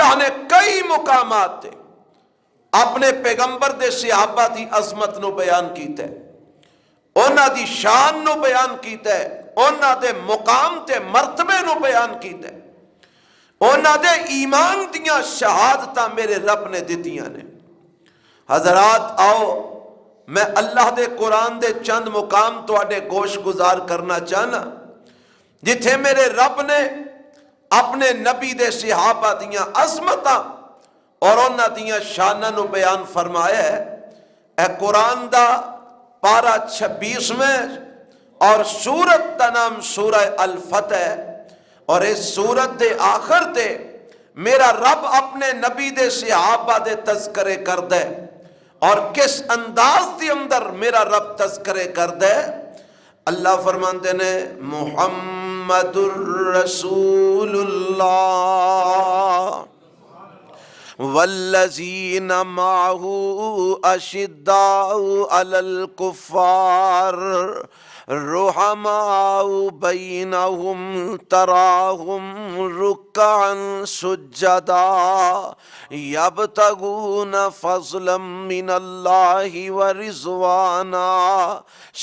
اللہ نے کئی مقامات تے اپنے پیغمبر دے صحابہ دی عظمت نو بیان کیتا ہے، انہاں دی شان نو بیان کیتا ہے، انہاں دے مقام تے مرتبے نو بیان کیتا ہے، انہاں دے ایمان دیاں شہادتاں میرے رب نے دتیاں نے۔ حضرات آؤ میں اللہ دے قرآن دے چند مقام تواڈے گوش گزار کرنا چاہنا جتھے میرے رب نے اپنے نبی دے صحابہ دیاں عظمتاں اور انہاں دیاں شاناں نو بیان فرمایا ہے۔ اے قرآن دا پارہ 26 میں اور سورت دا نام سورہ الفتح ہے، اور اس سورت دے آخر تے میرا رب اپنے نبی دے صحابہ دے تذکرے کر دے، اور کس انداز دی اندر میرا رب تذکرے کر دے۔ اللہ فرماندے نے محمد الرسول اللہ والذین معہ اشداء علی الکفار رحماء بینہم تراہم رکعا سجدا یبتغون فضلا من اللہ ورضوانا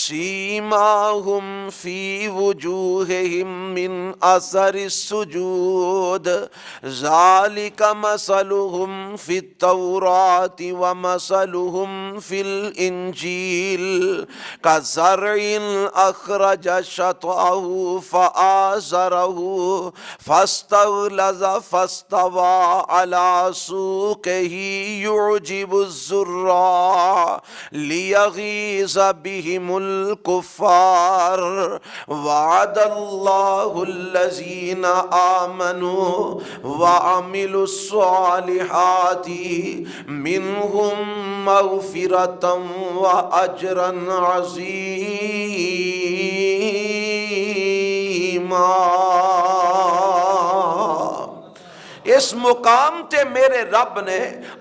سیماہم فی وجوہہم من اثر السجود ذالک مثلہم فی التوراۃ ومثلہم فی الانجیل کزرع اخرج شطأہ فآزرہ فاستغلظ فاستوى على سوقه يعجب الزراع ليغيظ بهم الكفار وعد الله الذين آمنوا وعملوا الصالحات منهم مغفرة وأجرا عظيما۔ اس مقام تے میرے رب نے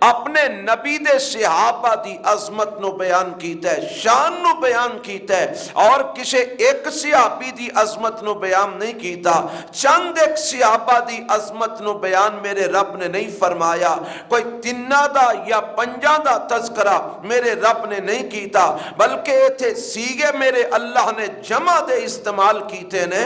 اپنے نبی دے صحابہ دی عظمت نو بیان کیتا ہے، شان نو بیان کیتا ہے، اور کسی ایک صحابی دی عظمت نو بیان نہیں کیتا، چند ایک صحابہ دی عظمت نو بیان میرے رب نے نہیں فرمایا، کوئی تنہ دا یا پنجاں دا تذکرہ میرے رب نے نہیں کیتا، بلکہ ایتھے سیگے میرے اللہ نے جمع دے استعمال کیتے نے،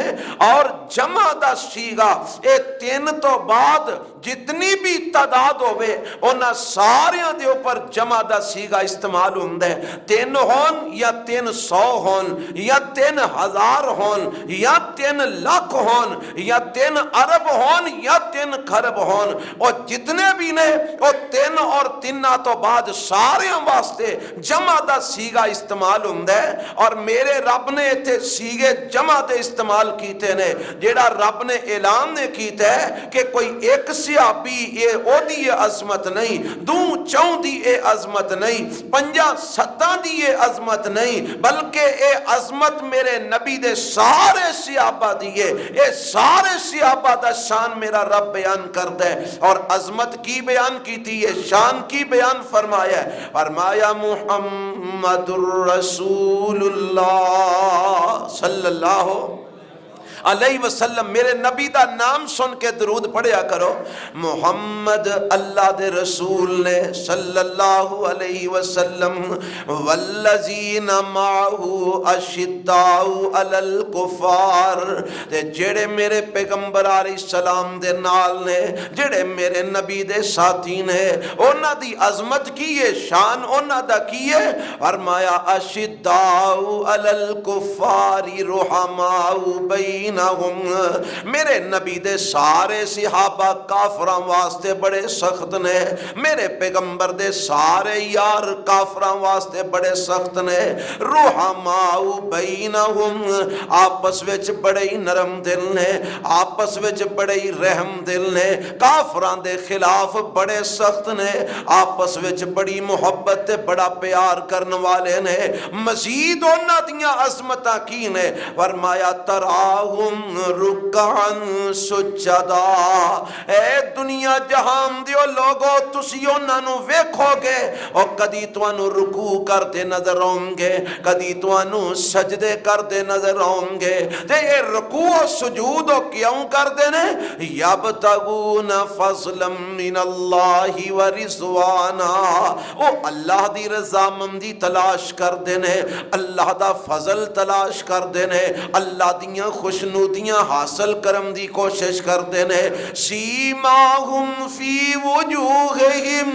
اور جمع دا سیگا اے تین تو بعد جتنی بھی تعداد ہوئے انہاں ساریاں دے اوپر جمع دا سیگا استعمال ہوندہ ہے، 3 ہون یا 300 ہون یا 3000 ہون یا 3 لاکھ ہون یا 3 ارب ہون یا 3 خرب ہون، اور جتنے بھی نے وہ 3 اور 3 تو بعد ساریاں واسطے جمع دا سیگا استعمال ہوندہ ہے، اور میرے رب نے اتھے سیگے جمع دے استعمال کیتے نے، جیڑا رب نے اعلان نے کیتا ہے کہ کوئی ایک صحابی اے او دی عظمت نہیں، 2-4 دی اے عظمت نہیں، 5-7 دی اے عظمت نہیں، بلکہ اے عظمت میرے نبی دے سارے صحابہ دی اے سارے صحابہ دا شان میرا رب بیان کر دے، اور عظمت کی بیان کی تھی، یہ شان کی بیان فرمایا ہے، فرمایا محمد الرسول اللہ صلی اللہ علیہ وسلم، میرے نبی دا نام سن کے درود پڑھیا کرو، محمد اللہ دے رسول نے صلی اللہ علیہ وسلم، والذین معہ اشداء علی الکفار، تے جڑے میرے پیغمبر علیہ السلام دے نال نے، جڑے میرے نبی دے ساتھی نے، انہاں دی عظمت کی ہے، شان انہاں دا کی ہے، فرمایا اشداء علی الکفار رحماء بین میرے نبی دے سارے صحابہ کافراں واسطے بڑے سخت نے، میرے پیغمبر دے سارے یار کافراں واسطے بڑے سخت نے، رحماء بینہم آپس وچ بڑے نرم دل نے، آپس وچ بڑے رحم دل نے، کافراں دے خلاف بڑے سخت نے، آپس وچ بڑی محبت تے بڑا پیار کرن والے نے، مزید انہاں دیاں عظمتاں کی نے، فرمایا تراہم وهم رکعا سجدا۔ اے دنیا جہان دیو لوگو تسی انہاں نو ویکھو گے اور کدی تانوں رکوع کرتے نظر آؤں گے، کدی تانوں سجدے کرتے نظر آؤں گے۔ تے یہ رکوع و سجود کیوں کردے نے؟ یبتغون فضلا من اللہ و رضوانا، او اللہ دی رضامندی تلاش کردے نے، اللہ دا فضل تلاش کردے نے، اللہ دیاں خوشنودیاں حاصل کرم دی کوشش کردے نے۔ سیماہم فی وجوہہم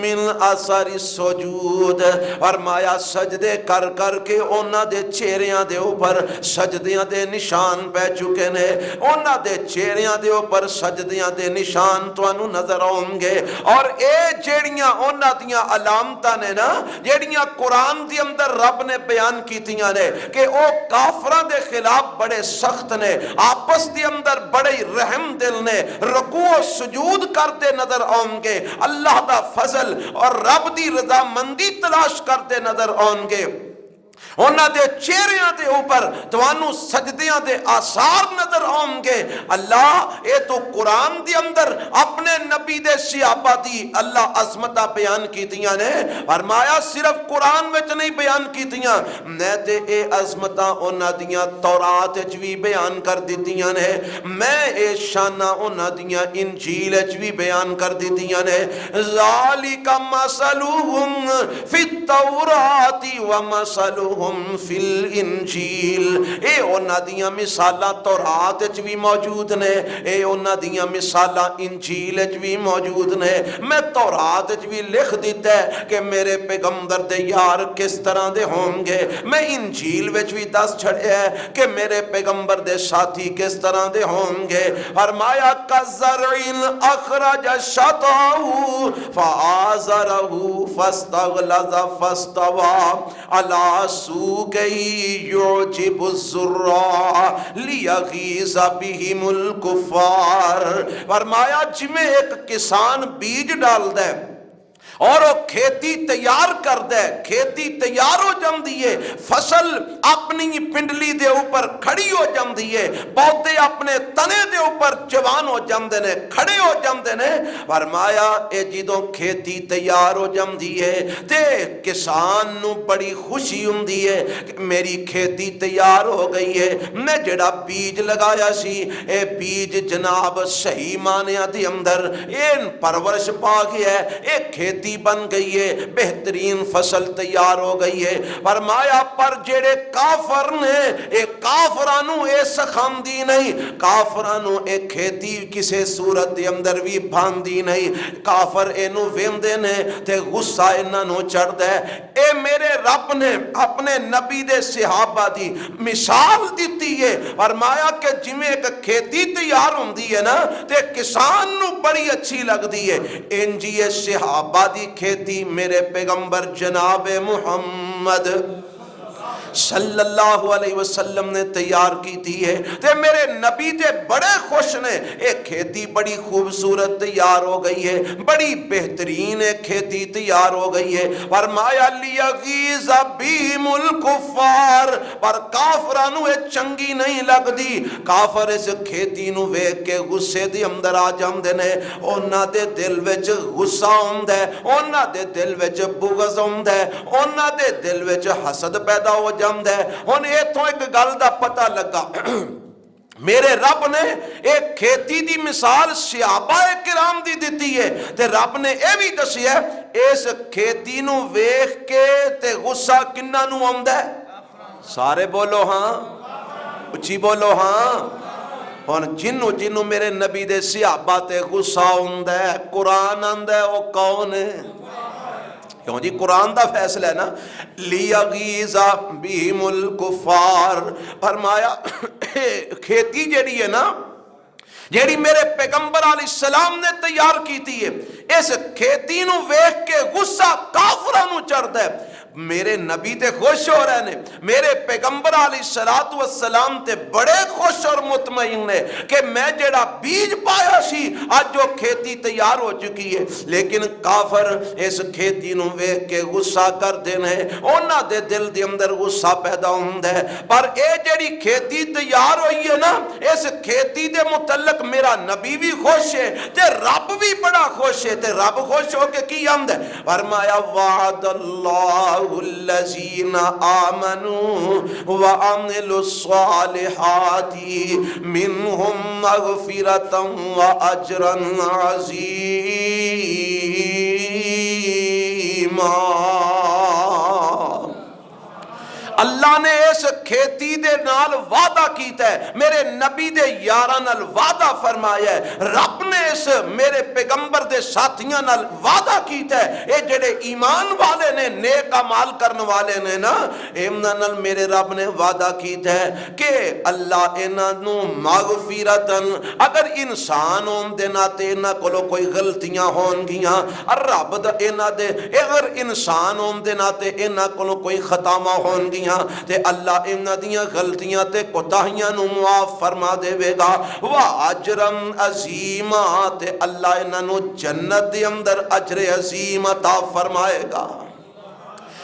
من اثر السجود، فرمایا سجدے کر کر کے انہاں دے چہریاں دے اوپر سجدیاں دے نشان پہ چکے نے، انہاں دے چہریاں دے اوپر سجدیاں دے نشان تانوں نظر آؤں گے۔ اور اے جیڑیاں انہاں دیاں علامتاں نے نا، جیڑیاں قرآن دی اندر رب نے بیان کیتیاں نے کہ او کافراں دے خلاف بڑے سخت نے، آپس دی اندر بڑے رحم دل نے، رکوع و سجود کرتے نظر آؤں گے، اللہ دا فضل اور رب دی رضا مندی تلاش کرتے نظر آؤں گے، انہاں دے چہریاں دے اوپر توانوں سجدیاں دے آثار نظر آؤں گے۔ اللہ اے تو قرآن دی اندر اپنے نبی دے صحابہ دی اللہ عظمتہ بیان کیتیاں نے، فرمایا صرف قرآن وچ نہیں بیان کیتیاں، میں تے اے عظمتہ انہاں دیاں تورات وچ بھی بیان کر دیتیاں نے، میں اے شانہ انہاں دیاں انجیل وچ بھی بیان کر دیتیاں نے۔ ذالک مثلہم فی التوراۃ و مثلہم فی الانجیل، اے انہاں دیاں مثالاں تورات وچ بھی موجود نے، اے انہاں دیاں مثالاں انجیل وچ بھی موجود نے۔ میں تورات وچ بھی لکھ دیتا ہے کہ میرے پیغمبر دے یار کس طرح دے ہوں گے، میں انجیل وچ بھی دس چھڑیا ہے کہ میرے پیغمبر دے ساتھی کس طرح دے ہوں گے۔ فرمایا کزرعن اخرج شطأہ فآزرہ فاستغلظ فاستوى علی سوقہ یعجب الزراع لیغیظ بہم الکفار۔ فرمایا جمیں ایک کسان بیج ڈال دے اور وہ کھیتی تیار کر دے، کھیتی تیار ہو جم دیئے، فصل اپنی پنڈلی دے اوپر کھڑی ہو جم دیئے، پودے اپنے تنے دے اوپر جوان ہو جم دینے، کھڑے ہو جم دینے۔ فرمایا اے جدوں کھیتی تیار ہو جم دیئے تے کسان نو بڑی خوشی ہوں دیئے کہ میری کھیتی تیار ہو گئی ہے، میں جڑا بیج لگایا سی اے بیج جناب صحیح معنی دی اندر این پرورش پا گیا ہے، اے کھیتی بن گئی ہے، بہترین فصل تیار ہو گئی ہے۔ فرمایا پر جڑے کافر نے اے کافرانو اے سخاندی نہیں، کافرانو اے کھیتی کسے صورت دے اندر بھی باندی نہیں، کافر اینو ویندے نے تے غصہ انہوں چڑھ دے۔ اے میرے رب نے اپنے نبی دے صحابہ دی مثال دیتی ہے، فرمایا کہ جمیں ایک کھیتی تیار ہوں دی ہے نا تے کسان نو بڑی اچھی لگ دی ہے، انجی صحابہ دی کھیتی میرے پیغمبر جناب محمد صلی اللہ علیہ وسلم نے تیار کی تھی ہے تے میرے نبی تے بڑے خوش نے، ایک کھیتی بڑی خوبصورت تیار ہو گئی ہے، بڑی بہترین ایک کھیتی تیار ہو گئی ہے۔ فرمایا لیغیظ بہم الکفار، پر کافرانو اے چنگی نہیں لگ دی، کافر اس کھیتی نو ویکھ کے غصے دی اندر آ جاندے نے، انہاں دے دل وچ غصہ ہوندا ہے، انہاں دے دل وچ بغض ہوندا ہے، انہاں دے دل وچ حسد پیدا ہو جاندہ ہے۔ ہن ایتھوں ایک گل دا پتہ لگا، میرے رب نے ایک کھیتی دی مثال صحابہ کرام دی دیتی ہے تے رب نے اے بھی دسی ہے اس کھیتی نو ویکھ کے تے غصہ کنہاں نو آندا ہے؟ سارے بولو ہاں، اچھی بولو ہاں۔ اور جنوں میرے نبی دے صحابہ تے غصہ آندا ہے، قرآن آندا ہے، وہ کون ہے؟ کیوں جی قرآن دا فیصلہ ہے نا، لیغیظ بہم الکفار۔ فرمایا کھیتی جیڑی ہے نا، جیڑی میرے پیغمبر علیہ السلام نے تیار کی تھی ہے، اس کھیتی نو ویکھ کے غصہ کافراں نو چڑھدا ہے۔ میرے نبی تے خوش ہو رہے نے، میرے پیغمبر علیہ الصلوۃ والسلام تے بڑے خوش اور مطمئن نے کہ میں جڑا بیج پایا سی اج جو کھیتی تیار ہو چکی ہے، لیکن کافر اس کھیتی نو ویکھ کے غصہ کردے نے، انہاں دے دل دے اندر غصہ پیدا ہوندا ہے، پر اے جڑی کھیتی تیار ہوئی ہے نا، اس کھیتی دے متعلق میرا نبی بھی خوش ہے تے رب بھی بڑا خوش ہے، تے رب خوش ہو کے کی آمد ہے، فرمایا وعد اللہ الذین آمنوا وعملوا الصالحات منہم مغفرتا واجرا عظیما۔ اللہ نے اس کھیتی دے نال وعدہ کیتا ہے، میرے نبی دے یاراں نال وعدہ فرمایا ہے، رب نے اس میرے پیغمبر دے ساتھیاں نال وعدہ کیتا ہے، اے جڑے ایمان والے نے، نیک اعمال کرن والے نے نا، انہاں نال میرے رب نے وعدہ کیتا ہے کہ اللہ انہاں نو مغفرتن، اگر انسان ہون دے ناتے انہاں کولوں کوئی غلطیاں ہون گیاں، رب دا انہاں دے اگر انسان ہون دے ناتے انہاں کولوں کوئی خطاواں ہون گیاں تے اللہ انہاں دیاں غلطیاں تے کوتاہیاں نو معاف فرما دے گا، واجرم عظیما تے اللہ انہاں نو جنت دے اندر اجر عظیم عطا فرمائے گا۔